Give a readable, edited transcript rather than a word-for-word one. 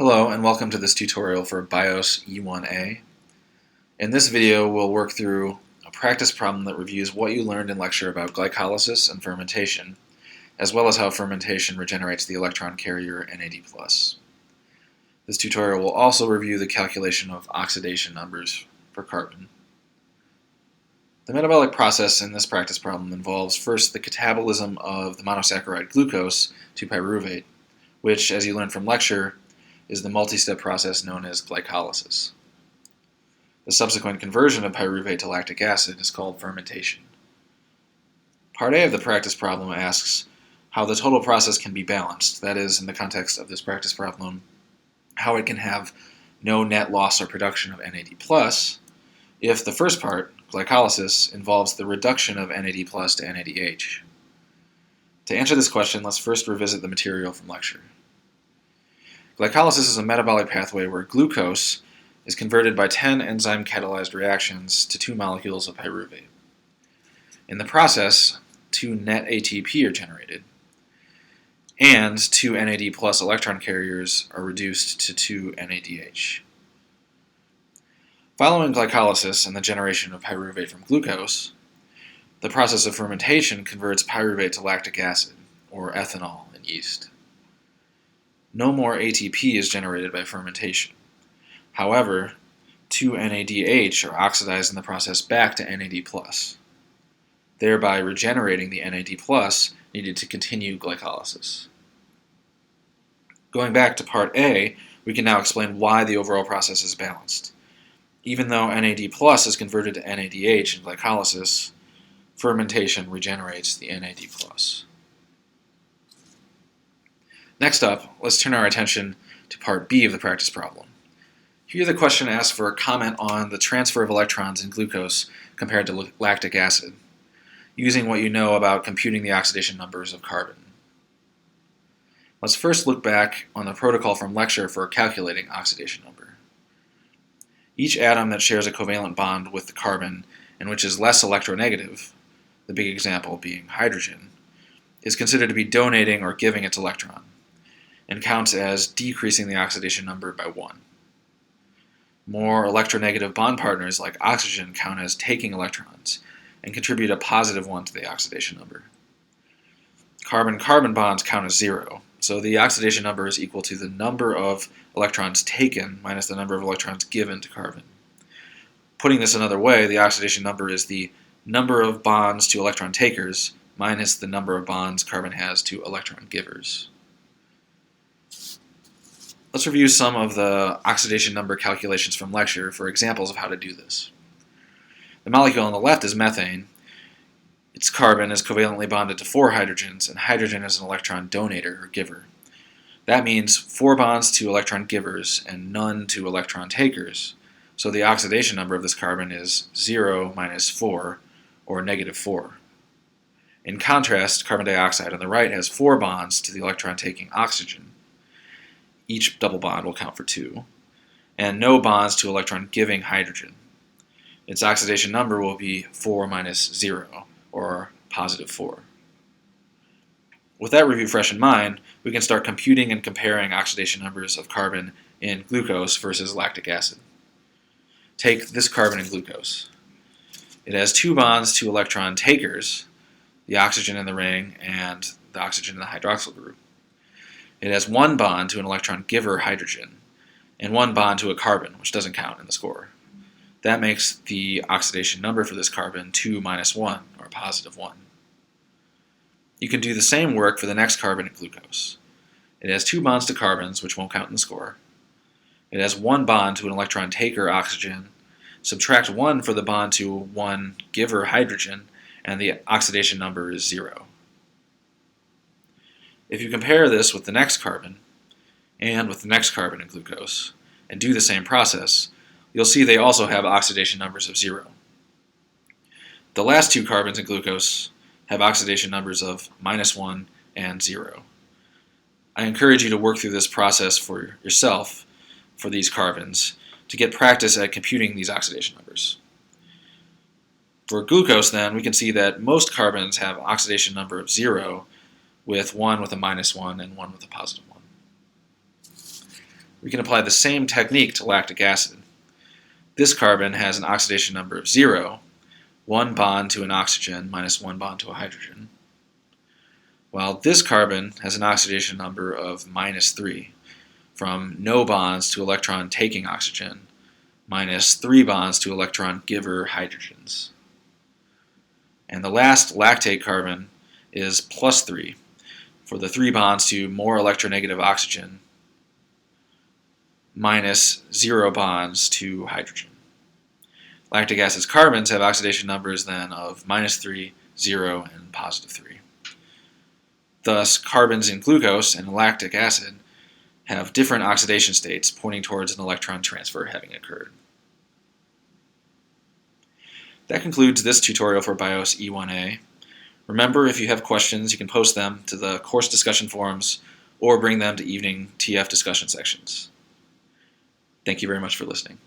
Hello and welcome to this tutorial for BIOS E1A. In this video we'll work through a practice problem that reviews what you learned in lecture about glycolysis and fermentation, as well as how fermentation regenerates the electron carrier NAD+. This tutorial will also review the calculation of oxidation numbers for carbon. The metabolic process in this practice problem involves first the catabolism of the monosaccharide glucose to pyruvate, which, as you learned from lecture, is the multi-step process known as glycolysis. The subsequent conversion of pyruvate to lactic acid is called fermentation. Part A of the practice problem asks how the total process can be balanced, that is, in the context of this practice problem, how it can have no net loss or production of NAD+, if the first part, glycolysis, involves the reduction of NAD+ to NADH. To answer this question, let's first revisit the material from lecture. Glycolysis is a metabolic pathway where glucose is converted by 10 enzyme-catalyzed reactions to 2 molecules of pyruvate. In the process, 2 net ATP are generated, and 2 NAD+ electron carriers are reduced to 2 NADH. Following glycolysis and the generation of pyruvate from glucose, the process of fermentation converts pyruvate to lactic acid, or ethanol in yeast. No more ATP is generated by fermentation. However, 2 NADH are oxidized in the process back to NAD+, thereby regenerating the NAD+ needed to continue glycolysis. Going back to part A, we can now explain why the overall process is balanced. Even though NAD+ is converted to NADH in glycolysis, fermentation regenerates the NAD+. Next up, let's turn our attention to part B of the practice problem. Here the question asks for a comment on the transfer of electrons in glucose compared to lactic acid, using what you know about computing the oxidation numbers of carbon. Let's first look back on the protocol from lecture for calculating oxidation number. Each atom that shares a covalent bond with the carbon and which is less electronegative, the big example being hydrogen, is considered to be donating or giving its electron, and counts as decreasing the oxidation number by 1. More electronegative bond partners like oxygen count as taking electrons and contribute a positive 1 to the oxidation number. Carbon-carbon bonds count as 0, so the oxidation number is equal to the number of electrons taken minus the number of electrons given to carbon. Putting this another way, the oxidation number is the number of bonds to electron takers minus the number of bonds carbon has to electron givers. Let's review some of the oxidation number calculations from lecture for examples of how to do this. The molecule on the left is methane. Its carbon is covalently bonded to 4 hydrogens, and hydrogen is an electron donator or giver. That means 4 bonds to electron givers and none to electron takers, so the oxidation number of this carbon is 0 minus 4, or negative 4. In contrast, carbon dioxide on the right has 4 bonds to the electron-taking oxygen. Each double bond will count for 2, and no bonds to electron-giving hydrogen. Its oxidation number will be 4 minus 0, or positive 4. With that review fresh in mind, we can start computing and comparing oxidation numbers of carbon in glucose versus lactic acid. Take this carbon in glucose. It has 2 bonds to electron takers, the oxygen in the ring and the oxygen in the hydroxyl group. It has 1 bond to an electron giver hydrogen, and 1 bond to a carbon, which doesn't count in the score. That makes the oxidation number for this carbon 2 minus 1, or positive 1. You can do the same work for the next carbon in glucose. It has 2 bonds to carbons, which won't count in the score. It has 1 bond to an electron taker oxygen. Subtract 1 for the bond to 1 giver hydrogen, and the oxidation number is 0. If you compare this with the next carbon, and with the next carbon in glucose, and do the same process, you'll see they also have oxidation numbers of 0. The last 2 carbons in glucose have oxidation numbers of minus 1 and 0. I encourage you to work through this process for yourself for these carbons to get practice at computing these oxidation numbers. For glucose, then, we can see that most carbons have oxidation number of 0, with one with a minus 1 and one with a positive 1. We can apply the same technique to lactic acid. This carbon has an oxidation number of 0, 1 bond to an oxygen minus 1 bond to a hydrogen, while this carbon has an oxidation number of minus 3, from no bonds to electron taking oxygen, minus 3 bonds to electron giver hydrogens. And the last lactate carbon is plus 3, for the 3 bonds to more electronegative oxygen, minus 0 bonds to hydrogen. Lactic acid's carbons have oxidation numbers then of minus 3, 0, and positive 3. Thus, carbons in glucose and lactic acid have different oxidation states pointing towards an electron transfer having occurred. That concludes this tutorial for BIOS E1A. Remember, if you have questions, you can post them to the course discussion forums or bring them to evening TF discussion sections. Thank you very much for listening.